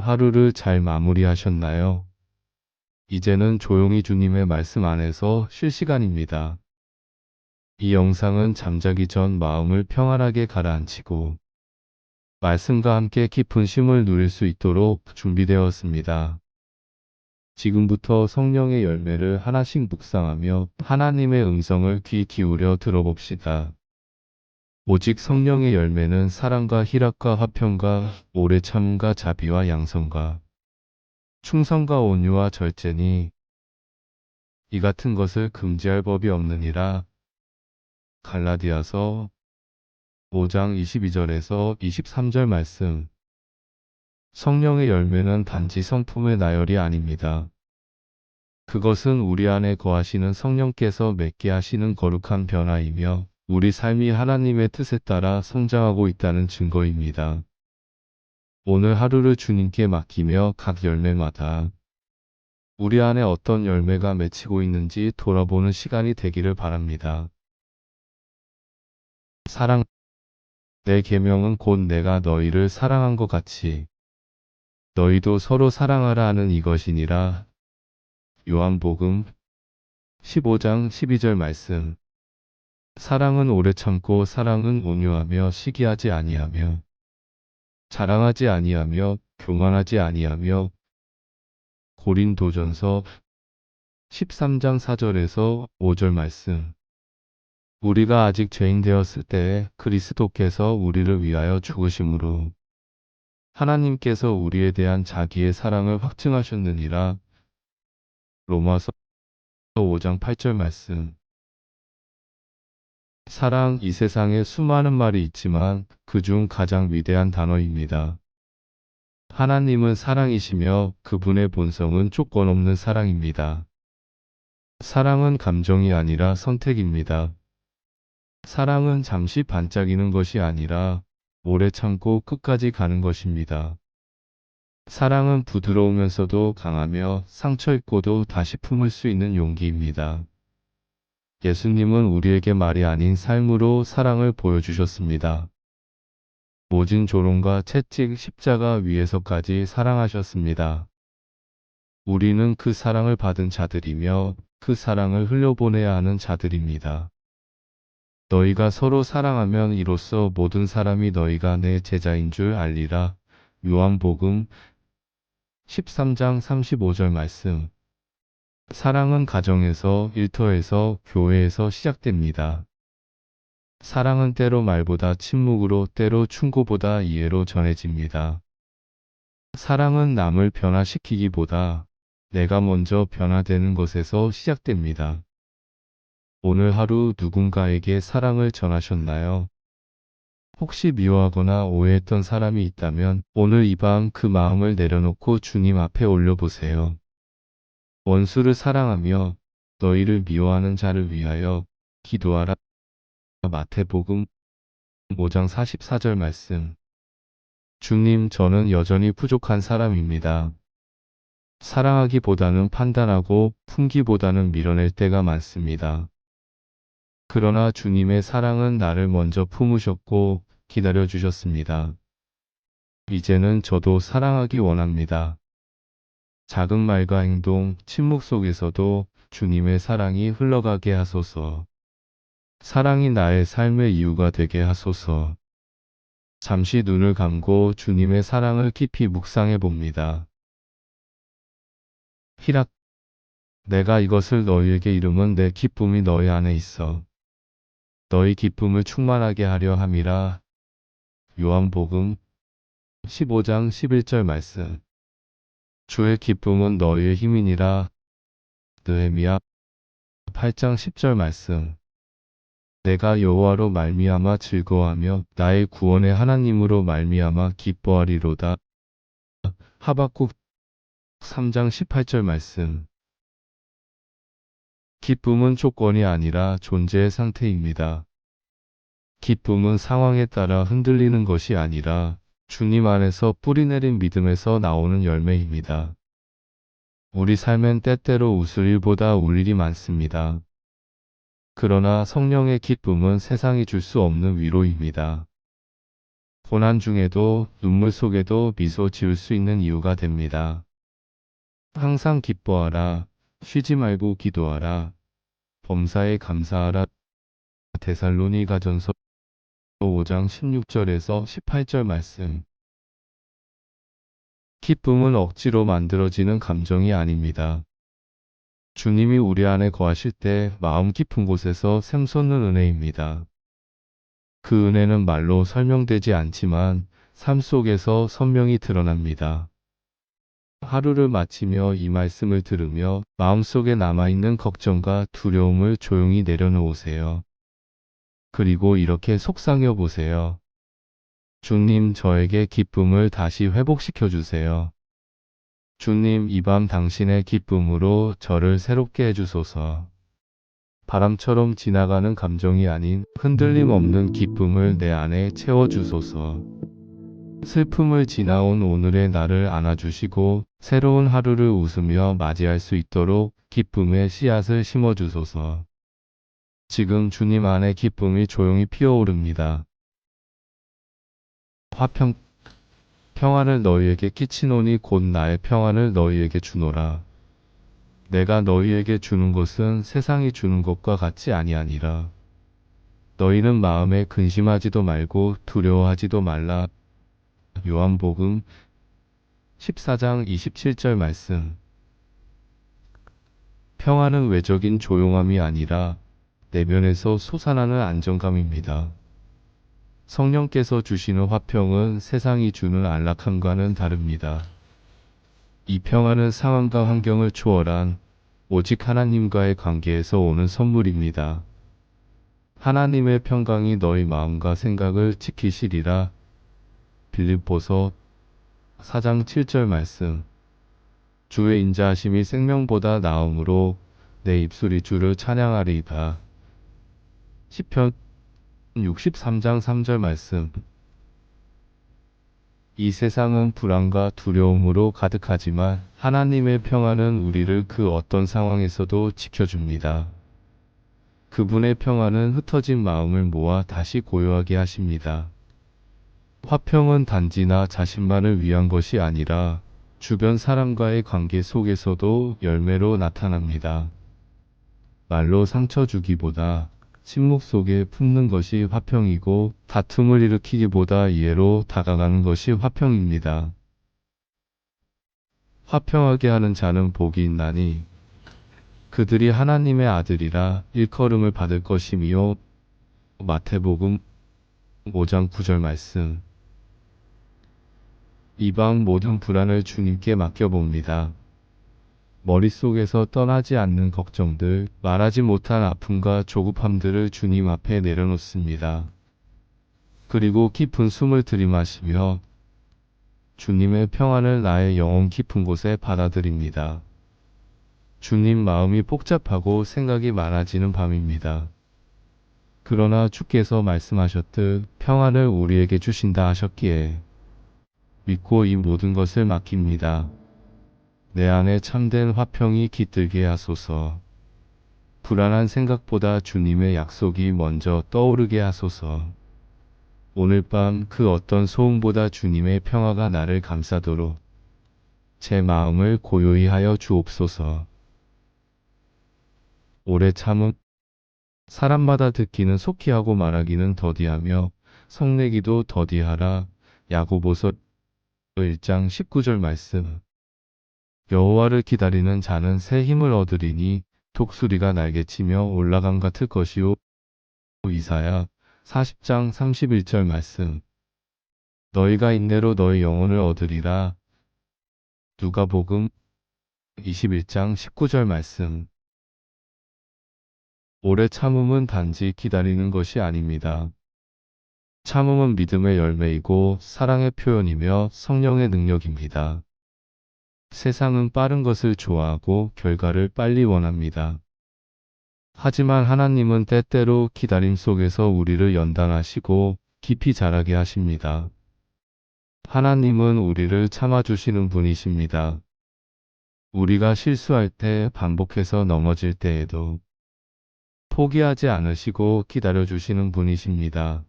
하루를 잘 마무리하셨나요? 이제는 조용히 주님의 말씀 안에서 쉴 시간입니다. 이 영상은 잠자기 전 마음을 평안하게 가라앉히고 말씀과 함께 깊은 쉼을 누릴 수 있도록 준비되었습니다. 지금부터 성령의 열매를 하나씩 묵상하며 하나님의 음성을 귀 기울여 들어봅시다. 오직 성령의 열매는 사랑과 희락과 화평과 오래 참음과 자비와 양선과 충성과 온유와 절제니 이 같은 것을 금지할 법이 없느니라. 갈라디아서 5장 22절에서 23절 말씀. 성령의 열매는 단지 성품의 나열이 아닙니다. 그것은 우리 안에 거하시는 성령께서 맺게 하시는 거룩한 변화이며 우리 삶이 하나님의 뜻에 따라 성장하고 있다는 증거입니다. 오늘 하루를 주님께 맡기며 각 열매마다 우리 안에 어떤 열매가 맺히고 있는지 돌아보는 시간이 되기를 바랍니다. 사랑. 내 계명은 곧 내가 너희를 사랑한 것 같이 너희도 서로 사랑하라 하는 이것이니라. 요한복음 15장 12절 말씀. 사랑은 오래 참고 사랑은 온유하며 시기하지 아니하며 자랑하지 아니하며 교만하지 아니하며. 고린도전서 13장 4절에서 5절 말씀. 우리가 아직 죄인 되었을 때에 그리스도께서 우리를 위하여 죽으심으로 하나님께서 우리에 대한 자기의 사랑을 확증하셨느니라. 로마서 5장 8절 말씀. 사랑. 이 세상에 수많은 말이 있지만 그중 가장 위대한 단어입니다. 하나님은 사랑이시며 그분의 본성은 조건 없는 사랑입니다. 사랑은 감정이 아니라 선택입니다. 사랑은 잠시 반짝이는 것이 아니라 오래 참고 끝까지 가는 것입니다. 사랑은 부드러우면서도 강하며 상처 입고도 다시 품을 수 있는 용기입니다. 예수님은 우리에게 말이 아닌 삶으로 사랑을 보여주셨습니다. 모진 조롱과 채찍 십자가 위에서까지 사랑하셨습니다. 우리는 그 사랑을 받은 자들이며 그 사랑을 흘려보내야 하는 자들입니다. 너희가 서로 사랑하면 이로써 모든 사람이 너희가 내 제자인 줄 알리라. 요한복음 13장 35절 말씀. 사랑은 가정에서, 일터에서, 교회에서 시작됩니다. 사랑은 때로 말보다 침묵으로, 때로 충고보다 이해로 전해집니다. 사랑은 남을 변화시키기보다 내가 먼저 변화되는 것에서 시작됩니다. 오늘 하루 누군가에게 사랑을 전하셨나요? 혹시 미워하거나 오해했던 사람이 있다면 오늘 이 밤 그 마음을 내려놓고 주님 앞에 올려보세요. 원수를 사랑하며 너희를 미워하는 자를 위하여 기도하라. 마태복음 5장 44절 말씀. 주님, 저는 여전히 부족한 사람입니다. 사랑하기보다는 판단하고 품기보다는 밀어낼 때가 많습니다. 그러나 주님의 사랑은 나를 먼저 품으셨고 기다려주셨습니다. 이제는 저도 사랑하기 원합니다. 작은 말과 행동, 침묵 속에서도 주님의 사랑이 흘러가게 하소서. 사랑이 나의 삶의 이유가 되게 하소서. 잠시 눈을 감고 주님의 사랑을 깊이 묵상해 봅니다. 희락. 내가 이것을 너희에게 이름은 내 기쁨이 너희 안에 있어. 너희 기쁨을 충만하게 하려 함이라. 요한복음 15장 11절 말씀. 주의 기쁨은 너희의 힘이니라. 느헤미야 8장 10절 말씀. 내가 여호와로 말미암아 즐거워하며 나의 구원의 하나님으로 말미암아 기뻐하리로다. 하박국 3장 18절 말씀. 기쁨은 조건이 아니라 존재의 상태입니다. 기쁨은 상황에 따라 흔들리는 것이 아니라 주님 안에서 뿌리내린 믿음에서 나오는 열매입니다. 우리 삶엔 때때로 웃을 일보다 울 일이 많습니다. 그러나 성령의 기쁨은 세상이 줄 수 없는 위로입니다. 고난 중에도 눈물 속에도 미소 지을 수 있는 이유가 됩니다. 항상 기뻐하라. 쉬지 말고 기도하라. 범사에 감사하라. 데살로니가전서 5장 16절에서 18절 말씀. 기쁨은 억지로 만들어지는 감정이 아닙니다. 주님이 우리 안에 거하실 때 마음 깊은 곳에서 샘솟는 은혜입니다. 그 은혜는 말로 설명되지 않지만 삶 속에서 선명히 드러납니다. 하루를 마치며 이 말씀을 들으며 마음속에 남아있는 걱정과 두려움을 조용히 내려놓으세요. 그리고 이렇게 속상해 보세요. 주님, 저에게 기쁨을 다시 회복시켜 주세요. 주님, 이 밤 당신의 기쁨으로 저를 새롭게 해주소서. 바람처럼 지나가는 감정이 아닌 흔들림 없는 기쁨을 내 안에 채워주소서. 슬픔을 지나온 오늘의 나를 안아주시고 새로운 하루를 웃으며 맞이할 수 있도록 기쁨의 씨앗을 심어주소서. 지금 주님 안에 기쁨이 조용히 피어오릅니다. 화평, 평안을 너희에게 끼치노니 곧 나의 평안을 너희에게 주노라. 내가 너희에게 주는 것은 세상이 주는 것과 같지 아니하니라. 너희는 마음에 근심하지도 말고 두려워하지도 말라. 요한복음 14장 27절 말씀. 평안은 외적인 조용함이 아니라 내면에서 솟아나는 안정감입니다. 성령께서 주시는 화평은 세상이 주는 안락함과는 다릅니다. 이 평안은 상황과 환경을 초월한 오직 하나님과의 관계에서 오는 선물입니다. 하나님의 평강이 너희 마음과 생각을 지키시리라. 빌립보서 4장 7절 말씀. 주의 인자하심이 생명보다 나음으로 내 입술이 주를 찬양하리이다. 시편 63장 3절 말씀. 이 세상은 불안과 두려움으로 가득하지만 하나님의 평안은 우리를 그 어떤 상황에서도 지켜줍니다. 그분의 평안은 흩어진 마음을 모아 다시 고요하게 하십니다. 화평은 단지 나 자신만을 위한 것이 아니라 주변 사람과의 관계 속에서도 열매로 나타납니다. 말로 상처 주기보다 침묵 속에 품는 것이 화평이고 다툼을 일으키기보다 이해로 다가가는 것이 화평입니다. 화평하게 하는 자는 복이 있나니 그들이 하나님의 아들이라 일컬음을 받을 것이며. 마태복음 5장 9절 말씀. 이 밤 모든 불안을 주님께 맡겨봅니다. 머릿속에서 떠나지 않는 걱정들, 말하지 못한 아픔과 조급함들을 주님 앞에 내려놓습니다. 그리고 깊은 숨을 들이마시며 주님의 평안을 나의 영혼 깊은 곳에 받아들입니다. 주님, 마음이 복잡하고 생각이 많아지는 밤입니다. 그러나 주께서 말씀하셨듯 평안을 우리에게 주신다 하셨기에 믿고 이 모든 것을 맡깁니다. 내 안에 참된 화평이 깃들게 하소서. 불안한 생각보다 주님의 약속이 먼저 떠오르게 하소서. 오늘 밤 그 어떤 소음보다 주님의 평화가 나를 감싸도록 제 마음을 고요히 하여 주옵소서. 오래 참음. 사람마다 듣기는 속히 하고 말하기는 더디하며 성내기도 더디하라. 야고보서 1장 19절 말씀. 여호와를 기다리는 자는 새 힘을 얻으리니 독수리가 날개치며 올라감 같을 것이요. 이사야 40장 31절 말씀. 너희가 인내로 너희 영혼을 얻으리라. 누가복음 21장 19절 말씀. 오래 참음은 단지 기다리는 것이 아닙니다. 참음은 믿음의 열매이고 사랑의 표현이며 성령의 능력입니다. 세상은 빠른 것을 좋아하고 결과를 빨리 원합니다. 하지만 하나님은 때때로 기다림 속에서 우리를 연단하시고 깊이 자라게 하십니다. 하나님은 우리를 참아주시는 분이십니다. 우리가 실수할 때, 반복해서 넘어질 때에도 포기하지 않으시고 기다려주시는 분이십니다.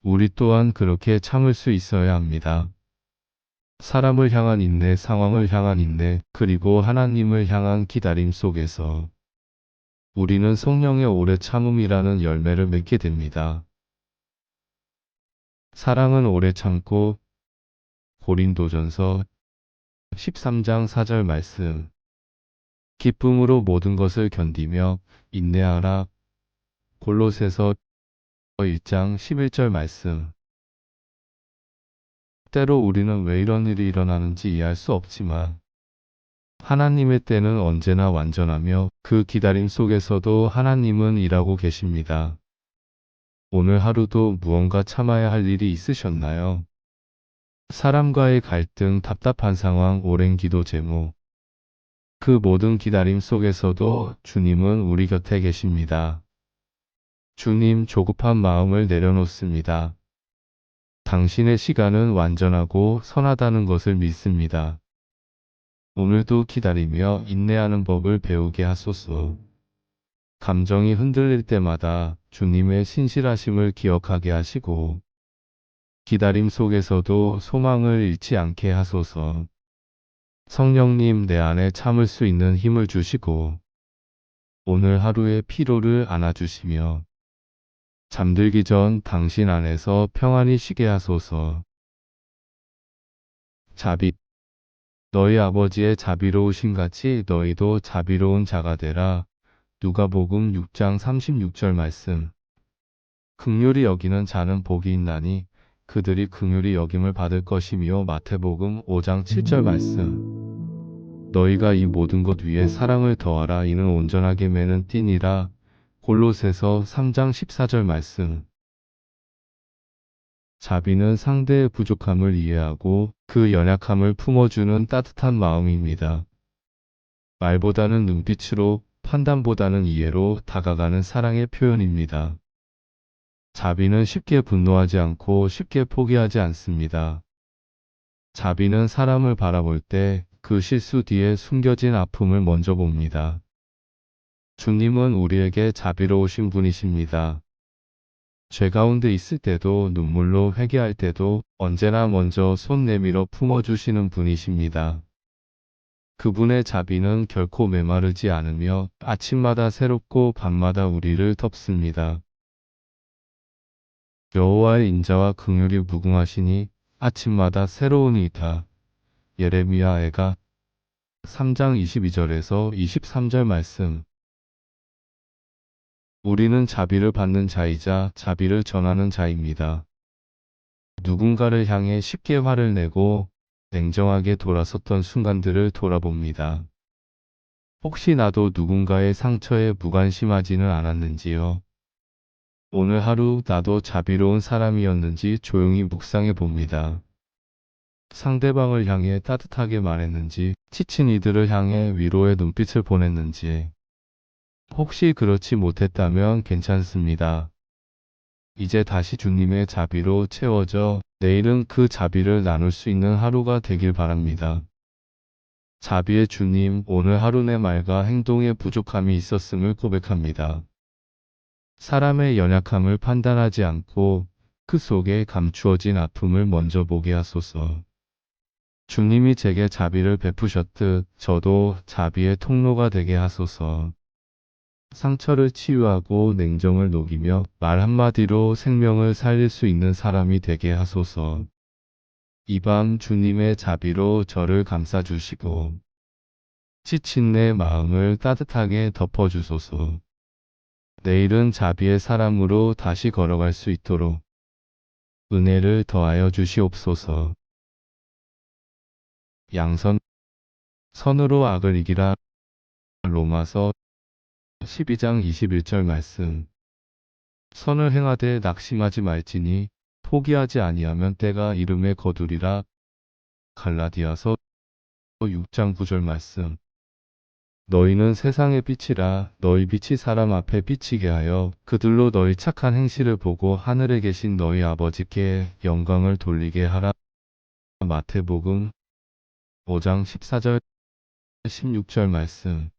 우리 또한 그렇게 참을 수 있어야 합니다. 사람을 향한 인내, 상황을 향한 인내, 그리고 하나님을 향한 기다림 속에서 우리는 성령의 오래 참음이라는 열매를 맺게 됩니다. 사랑은 오래 참고 고린도전서 13장 4절 말씀. 기쁨으로 모든 것을 견디며 인내하라. 골로새서 1장 11절 말씀. 때로 우리는 왜 이런 일이 일어나는지 이해할 수 없지만 하나님의 때는 언제나 완전하며 그 기다림 속에서도 하나님은 일하고 계십니다. 오늘 하루도 무언가 참아야 할 일이 있으셨나요? 사람과의 갈등, 답답한 상황, 오랜 기도 제목. 그 모든 기다림 속에서도 주님은 우리 곁에 계십니다. 주님, 조급한 마음을 내려놓습니다. 당신의 시간은 완전하고 선하다는 것을 믿습니다. 오늘도 기다리며 인내하는 법을 배우게 하소서. 감정이 흔들릴 때마다 주님의 신실하심을 기억하게 하시고 기다림 속에서도 소망을 잃지 않게 하소서. 성령님, 내 안에 참을 수 있는 힘을 주시고 오늘 하루의 피로를 안아주시며 잠들기 전 당신 안에서 평안히 쉬게 하소서. 자비. 너희 아버지의 자비로우신 같이 너희도 자비로운 자가 되라. 누가복음 6장 36절 말씀. 긍휼히 여기는 자는 복이 있나니 그들이 긍휼히 여김을 받을 것이며. 마태복음 5장 7절 말씀. 너희가 이 모든 것 위에 사랑을 더하라. 이는 온전하게 매는 띠니라. 골로새서 3장 14절 말씀. 자비는 상대의 부족함을 이해하고 그 연약함을 품어주는 따뜻한 마음입니다. 말보다는 눈빛으로, 판단보다는 이해로 다가가는 사랑의 표현입니다. 자비는 쉽게 분노하지 않고 쉽게 포기하지 않습니다. 자비는 사람을 바라볼 때 그 실수 뒤에 숨겨진 아픔을 먼저 봅니다. 주님은 우리에게 자비로우신 분이십니다. 죄 가운데 있을 때도 눈물로 회개할 때도 언제나 먼저 손 내밀어 품어주시는 분이십니다. 그분의 자비는 결코 메마르지 않으며 아침마다 새롭고 밤마다 우리를 덮습니다. 여호와의 인자와 긍휼이 무궁하시니 아침마다 새로우니이다. 예레미야애가 3장 22절에서 23절 말씀. 우리는 자비를 받는 자이자 자비를 전하는 자입니다. 누군가를 향해 쉽게 화를 내고 냉정하게 돌아섰던 순간들을 돌아봅니다. 혹시 나도 누군가의 상처에 무관심하지는 않았는지요? 오늘 하루 나도 자비로운 사람이었는지 조용히 묵상해 봅니다. 상대방을 향해 따뜻하게 말했는지, 지친 이들을 향해 위로의 눈빛을 보냈는지. 혹시 그렇지 못했다면 괜찮습니다. 이제 다시 주님의 자비로 채워져 내일은 그 자비를 나눌 수 있는 하루가 되길 바랍니다. 자비의 주님, 오늘 하루 내 말과 행동에 부족함이 있었음을 고백합니다. 사람의 연약함을 판단하지 않고 그 속에 감추어진 아픔을 먼저 보게 하소서. 주님이 제게 자비를 베푸셨듯 저도 자비의 통로가 되게 하소서. 상처를 치유하고 냉정을 녹이며 말 한마디로 생명을 살릴 수 있는 사람이 되게 하소서. 이 밤 주님의 자비로 저를 감싸주시고 지친 내 마음을 따뜻하게 덮어주소서. 내일은 자비의 사람으로 다시 걸어갈 수 있도록 은혜를 더하여 주시옵소서. 양선. 선으로 악을 이기라. 로마서 12장 21절 말씀. 선을 행하되 낙심하지 말지니 포기하지 아니하면 때가 이름에 거두리라. 갈라디아서 6장 9절 말씀. 너희는 세상의 빛이라. 너희 빛이 사람 앞에 비치게 하여 그들로 너희 착한 행실을 보고 하늘에 계신 너희 아버지께 영광을 돌리게 하라. 마태복음 5장 14절 16절 말씀.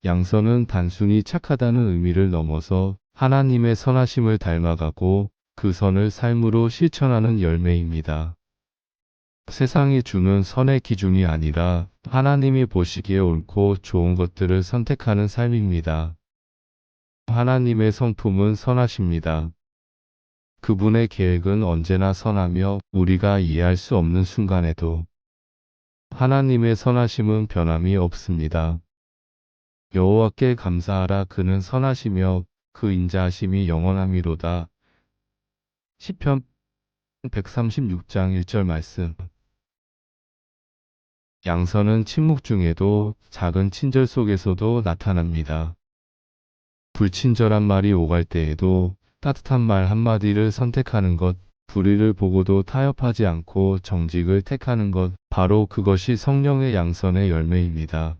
양선은 단순히 착하다는 의미를 넘어서 하나님의 선하심을 닮아가고 그 선을 삶으로 실천하는 열매입니다. 세상이 주는 선의 기준이 아니라 하나님이 보시기에 옳고 좋은 것들을 선택하는 삶입니다. 하나님의 성품은 선하십니다. 그분의 계획은 언제나 선하며 우리가 이해할 수 없는 순간에도 하나님의 선하심은 변함이 없습니다. 여호와께 감사하라. 그는 선하시며 그 인자하심이 영원함이로다. 시편 136장 1절 말씀. 양선은 침묵 중에도 작은 친절 속에서도 나타납니다. 불친절한 말이 오갈 때에도 따뜻한 말 한마디를 선택하는 것, 불의를 보고도 타협하지 않고 정직을 택하는 것, 바로 그것이 성령의 양선의 열매입니다.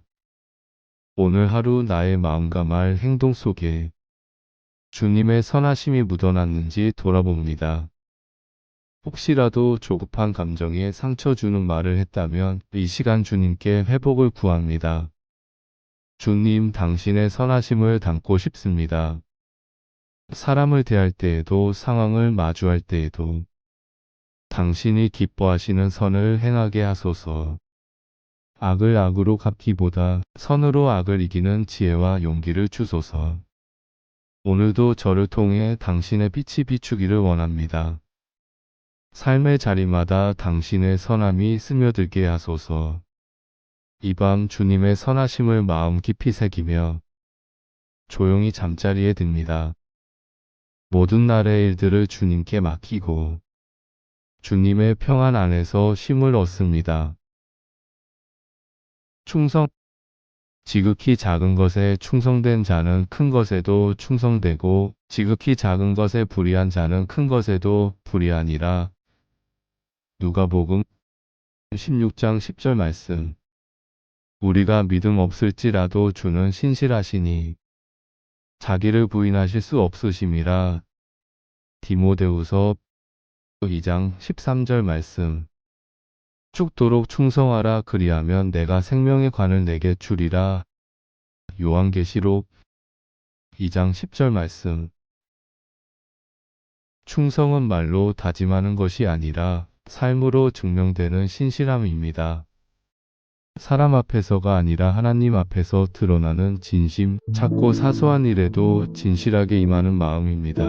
오늘 하루 나의 마음과 말, 행동 속에 주님의 선하심이 묻어났는지 돌아봅니다. 혹시라도 조급한 감정에 상처 주는 말을 했다면 이 시간 주님께 회복을 구합니다. 주님, 당신의 선하심을 담고 싶습니다. 사람을 대할 때에도 상황을 마주할 때에도 당신이 기뻐하시는 선을 행하게 하소서. 악을 악으로 갚기보다 선으로 악을 이기는 지혜와 용기를 주소서. 오늘도 저를 통해 당신의 빛이 비추기를 원합니다. 삶의 자리마다 당신의 선함이 스며들게 하소서. 이 밤 주님의 선하심을 마음 깊이 새기며 조용히 잠자리에 듭니다. 모든 날의 일들을 주님께 맡기고 주님의 평안 안에서 쉼을 얻습니다. 충성. 지극히 작은 것에 충성된 자는 큰 것에도 충성되고 지극히 작은 것에 불의한 자는 큰 것에도 불의하니라. 누가복음 16장 10절 말씀. 우리가 믿음 없을지라도 주는 신실하시니 자기를 부인하실 수 없으심이라. 디모데후서 2장 13절 말씀. 죽도록 충성하라. 그리하면 내가 생명의 관을 내게 주리라. 요한계시록 2장 10절 말씀. 충성은 말로 다짐하는 것이 아니라 삶으로 증명되는 신실함입니다. 사람 앞에서가 아니라 하나님 앞에서 드러나는 진심, 작고 사소한 일에도 진실하게 임하는 마음입니다.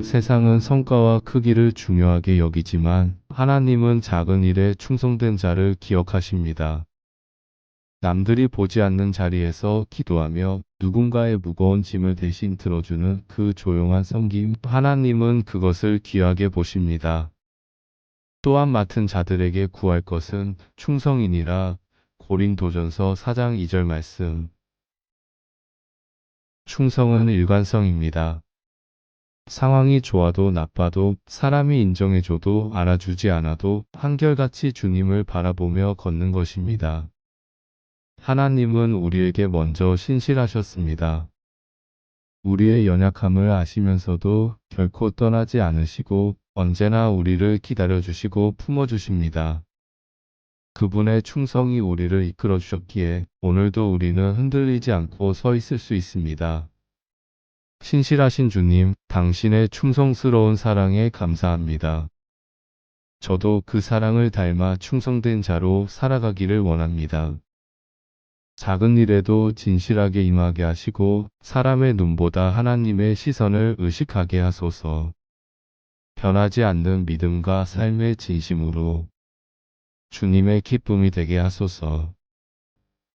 세상은 성과와 크기를 중요하게 여기지만 하나님은 작은 일에 충성된 자를 기억하십니다. 남들이 보지 않는 자리에서 기도하며 누군가의 무거운 짐을 대신 들어주는 그 조용한 섬김, 하나님은 그것을 귀하게 보십니다. 또한 맡은 자들에게 구할 것은 충성이니라. 고린도전서 4장 2절 말씀. 충성은 일관성입니다. 상황이 좋아도 나빠도 사람이 인정해줘도 알아주지 않아도 한결같이 주님을 바라보며 걷는 것입니다. 하나님은 우리에게 먼저 신실하셨습니다. 우리의 연약함을 아시면서도 결코 떠나지 않으시고 언제나 우리를 기다려주시고 품어주십니다. 그분의 충성이 우리를 이끌어 주셨기에 오늘도 우리는 흔들리지 않고 서 있을 수 있습니다. 신실하신 주님, 당신의 충성스러운 사랑에 감사합니다. 저도 그 사랑을 닮아 충성된 자로 살아가기를 원합니다. 작은 일에도 진실하게 임하게 하시고 사람의 눈보다 하나님의 시선을 의식하게 하소서. 변하지 않는 믿음과 삶의 진심으로 주님의 기쁨이 되게 하소서.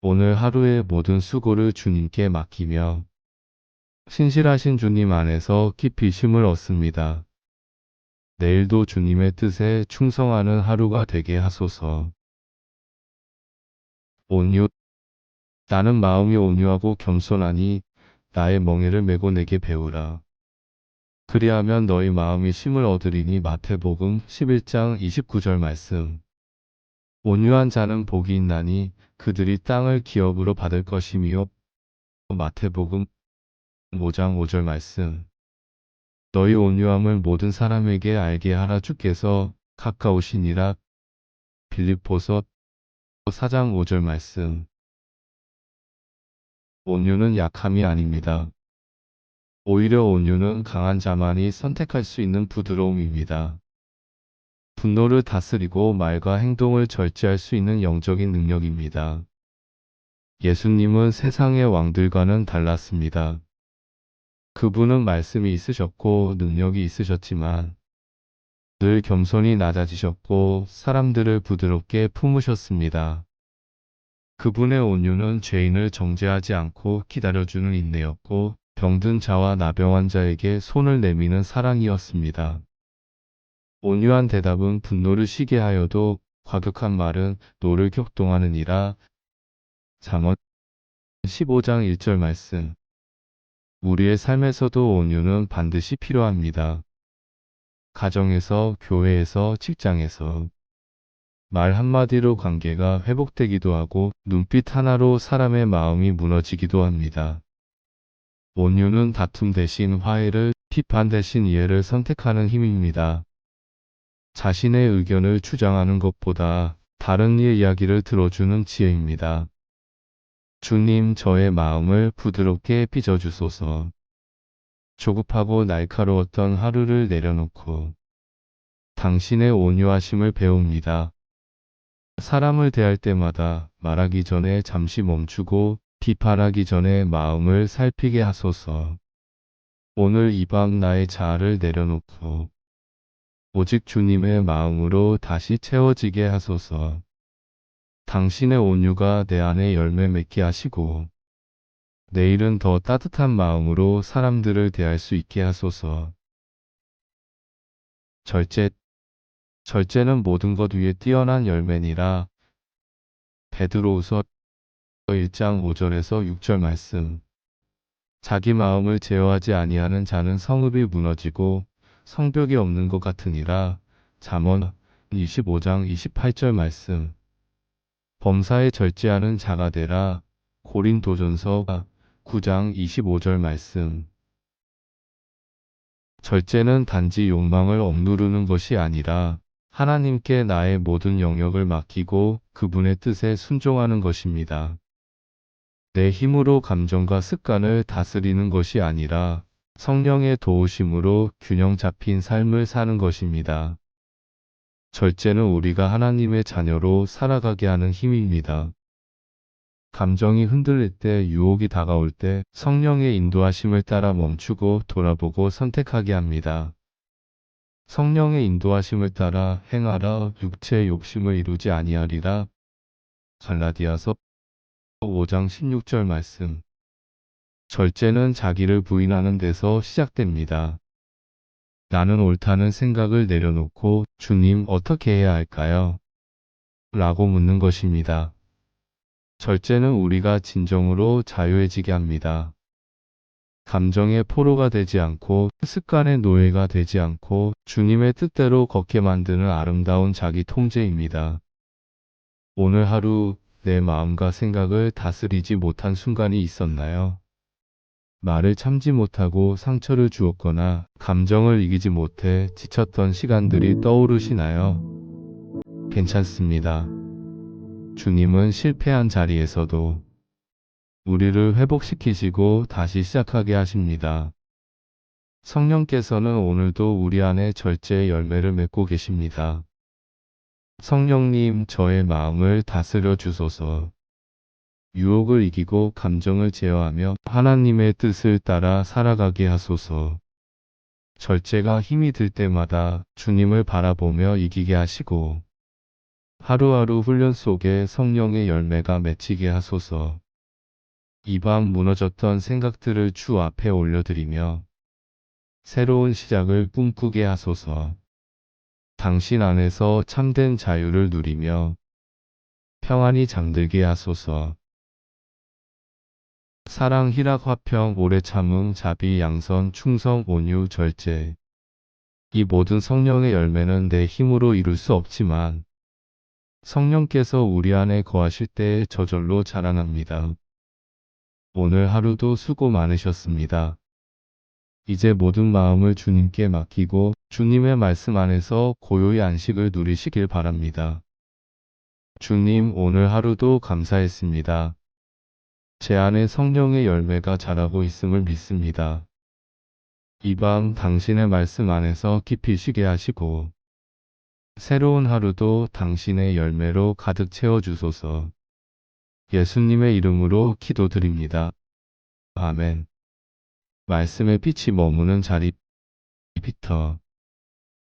오늘 하루의 모든 수고를 주님께 맡기며 신실하신 주님 안에서 깊이 쉼을 얻습니다. 내일도 주님의 뜻에 충성하는 하루가 되게 하소서. 온유. 나는 마음이 온유하고 겸손하니 나의 멍에를 메고 내게 배우라. 그리하면 너희 마음이 쉼을 얻으리니. 마태복음 11장 29절 말씀. 온유한 자는 복이 있나니 그들이 땅을 기업으로 받을 것이며. 마태복음 5장 5절 말씀. 너희 온유함을 모든 사람에게 알게 하라. 주께서 가까우시니라. 빌립보서 4장 5절 말씀. 온유는 약함이 아닙니다. 오히려 온유는 강한 자만이 선택할 수 있는 부드러움입니다. 분노를 다스리고 말과 행동을 절제할 수 있는 영적인 능력입니다. 예수님은 세상의 왕들과는 달랐습니다. 그분은 말씀이 있으셨고 능력이 있으셨지만 늘 겸손히 낮아지셨고 사람들을 부드럽게 품으셨습니다. 그분의 온유는 죄인을 정죄하지 않고 기다려주는 인내였고 병든 자와 나병 환자에게 손을 내미는 사랑이었습니다. 온유한 대답은 분노를 쉬게 하여도 과격한 말은 노를 격동하느니라. 잠언 15장 1절 말씀. 우리의 삶에서도 온유는 반드시 필요합니다. 가정에서, 교회에서, 직장에서 말 한마디로 관계가 회복되기도 하고 눈빛 하나로 사람의 마음이 무너지기도 합니다. 온유는 다툼 대신 화해를, 비판 대신 이해를 선택하는 힘입니다. 자신의 의견을 주장하는 것보다 다른 이의 이야기를 들어주는 지혜입니다. 주님, 저의 마음을 부드럽게 빚어주소서. 조급하고 날카로웠던 하루를 내려놓고 당신의 온유하심을 배웁니다. 사람을 대할 때마다 말하기 전에 잠시 멈추고 비판하기 전에 마음을 살피게 하소서. 오늘 이 밤 나의 자아를 내려놓고 오직 주님의 마음으로 다시 채워지게 하소서. 당신의 온유가 내 안에 열매 맺게 하시고 내일은 더 따뜻한 마음으로 사람들을 대할 수 있게 하소서. 절제. 절제는 모든 것 위에 뛰어난 열매니라. 베드로후서 1장 5절에서 6절 말씀. 자기 마음을 제어하지 아니하는 자는 성읍이 무너지고 성벽이 없는 것 같으니라. 잠언 25장 28절 말씀. 범사에 절제하는 자가 되라. 고린도전서 9장 25절 말씀. 절제는 단지 욕망을 억누르는 것이 아니라 하나님께 나의 모든 영역을 맡기고 그분의 뜻에 순종하는 것입니다. 내 힘으로 감정과 습관을 다스리는 것이 아니라 성령의 도우심으로 균형 잡힌 삶을 사는 것입니다. 절제는 우리가 하나님의 자녀로 살아가게 하는 힘입니다. 감정이 흔들릴 때, 유혹이 다가올 때 성령의 인도하심을 따라 멈추고 돌아보고 선택하게 합니다. 성령의 인도하심을 따라 행하라. 육체의 욕심을 이루지 아니하리라. 갈라디아서 5장 16절 말씀. 절제는 자기를 부인하는 데서 시작됩니다. 나는 옳다는 생각을 내려놓고 주님, 어떻게 해야 할까요? 라고 묻는 것입니다. 절제는 우리가 진정으로 자유해지게 합니다. 감정의 포로가 되지 않고 습관의 노예가 되지 않고 주님의 뜻대로 걷게 만드는 아름다운 자기 통제입니다. 오늘 하루 내 마음과 생각을 다스리지 못한 순간이 있었나요? 말을 참지 못하고 상처를 주었거나 감정을 이기지 못해 지쳤던 시간들이 떠오르시나요? 괜찮습니다. 주님은 실패한 자리에서도 우리를 회복시키시고 다시 시작하게 하십니다. 성령께서는 오늘도 우리 안에 절제의 열매를 맺고 계십니다. 성령님, 저의 마음을 다스려 주소서. 유혹을 이기고 감정을 제어하며 하나님의 뜻을 따라 살아가게 하소서. 절제가 힘이 들 때마다 주님을 바라보며 이기게 하시고 하루하루 훈련 속에 성령의 열매가 맺히게 하소서. 이 밤 무너졌던 생각들을 주 앞에 올려드리며 새로운 시작을 꿈꾸게 하소서. 당신 안에서 참된 자유를 누리며 평안이 잠들게 하소서. 사랑, 희락, 화평, 오래 참음, 자비, 양선, 충성, 온유, 절제. 이 모든 성령의 열매는 내 힘으로 이룰 수 없지만 성령께서 우리 안에 거하실 때에 저절로 자라납니다. 오늘 하루도 수고 많으셨습니다. 이제 모든 마음을 주님께 맡기고 주님의 말씀 안에서 고요히 안식을 누리시길 바랍니다. 주님, 오늘 하루도 감사했습니다. 제 안에 성령의 열매가 자라고 있음을 믿습니다. 이 밤 당신의 말씀 안에서 깊이 쉬게 하시고 새로운 하루도 당신의 열매로 가득 채워주소서. 예수님의 이름으로 기도드립니다. 아멘. 말씀의 빛이 머무는 자리. 피터